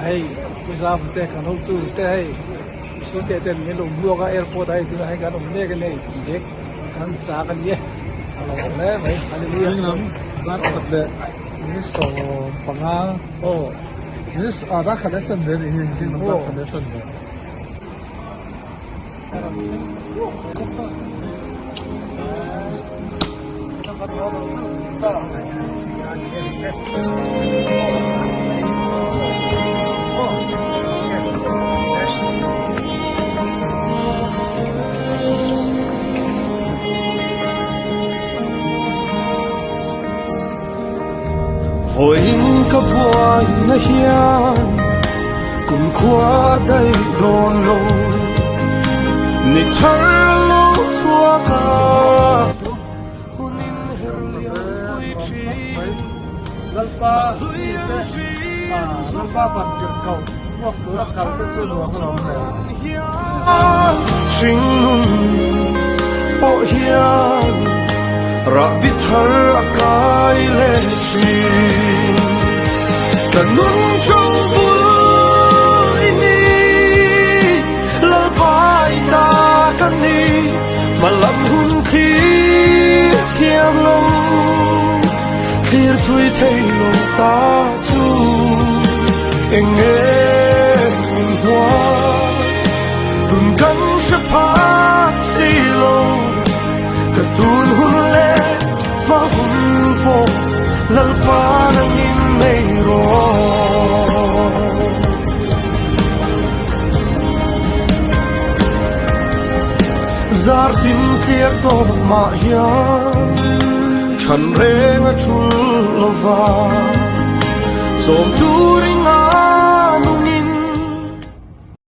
hay bây giờ phải thế cái nông tu thế hay số tiền tiền mình lồng mua cái airport hay thì hay cái nông này cái này dễ kan sa kan ye alo le mai hallelujah nam lat tat le ni so panga o ni ada khale chan de ni hin nam ta khale chan de Vội ka buai na hian cùng khóa đây đồn lô ni thar lo chua ka hunin herliam hui tri lalpa lalpa pan tir kau ngok dur kal te chu lo hlom le sing nun o hian ra bithar akai le chi kanun trong bul ini lalpai ta kan ni malam hun khi thiam long clear thui thei long ta chu enge min hoa dun kan se pha si lo ka tun hun le ma hun po lalpa nang in mei ro zar tin tiak to ma hian chan reng a thul lova som tu ringa